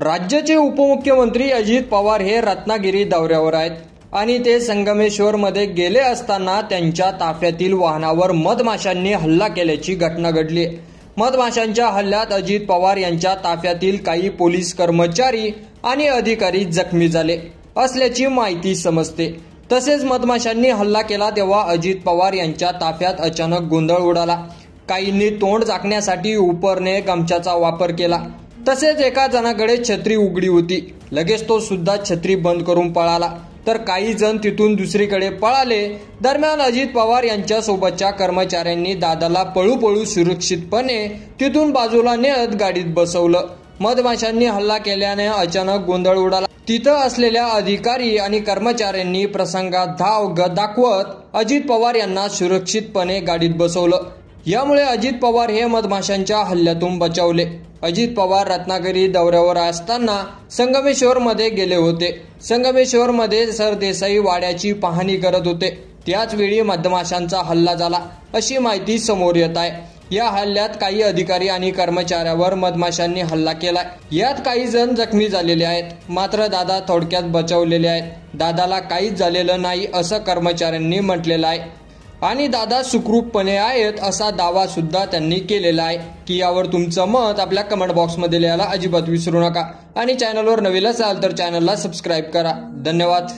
राज्याचे उपमुख्यमंत्री अजित पवार हे रत्नागिरी दौऱ्यावर आहेत आणि ते संगमेश्वरमध्ये गेले असताना त्यांच्या ताफ्यातील वाहनावर मधमाशांनी हल्ला केल्याची घटना घडली। मधमाशांच्या हल्ल्यात अजित पवार यांच्या ताफ्यातील काही पोलीस कर्मचारी आणि अधिकारी जखमी झाले असल्याची माहिती समजते। तसेच मधमाशांनी हल्ला केला तेव्हा अजित पवार यांच्या ताफ्यात अचानक गोंधळ उडाला। काहींनी तोंड झाकण्यासाठी उपरने गमछाचा वापर केला। तसेच एका जणाकडे छत्री उघडी होती, लगेच तो सुद्धा छत्री बंद करून पळाला, तर काही जण तिथून दुसरीकडे पळाले। दरम्यान अजित पवार यांच्या सोबतच्या कर्मचाऱ्यांनी दादाला पळू सुरक्षितपणे तिथून बाजूला नेत गाडीत बसवलं। मधमाशांनी हल्ला केल्याने अचानक गोंधळ उडाला। तिथं असलेल्या अधिकारी आणि कर्मचाऱ्यांनी प्रसंगात धाव दाखवत अजित पवार यांना सुरक्षितपणे गाडीत बसवलं। यामुळे अजित पवार हे मधमाशांच्या हल्ल्यातून बचावले। अजित पवार रत्नागिरी दौऱ्यावर असताना संगमेश्वरमध्ये गेले होते। संगमेश्वरमध्ये सरदेसाई वाड्याची पाहणी करत होते, त्याच वेळी मधमाशांचा हल्ला झाला अशी माहिती समोर येत आहे। या हल्ल्यात काही अधिकारी आणि कर्मचाऱ्यावर मधमाशांनी हल्ला केलाय। यात काही जण जखमी झालेले आहेत, मात्र दादा थोडक्यात बचावलेले आहेत। दादाला काहीच झालेलं नाही असं कर्मचाऱ्यांनी म्हटलेलं आहे आणि दादा सुखरूपपणे आहेत असा दावा सुद्धा त्यांनी केलेला आहे। की यावर तुमचं मत आपल्या कमेंट बॉक्समध्ये लिहायला अजिबात विसरू नका आणि चॅनलवर नवीन असाल तर चॅनलला सबस्क्राईब करा। धन्यवाद।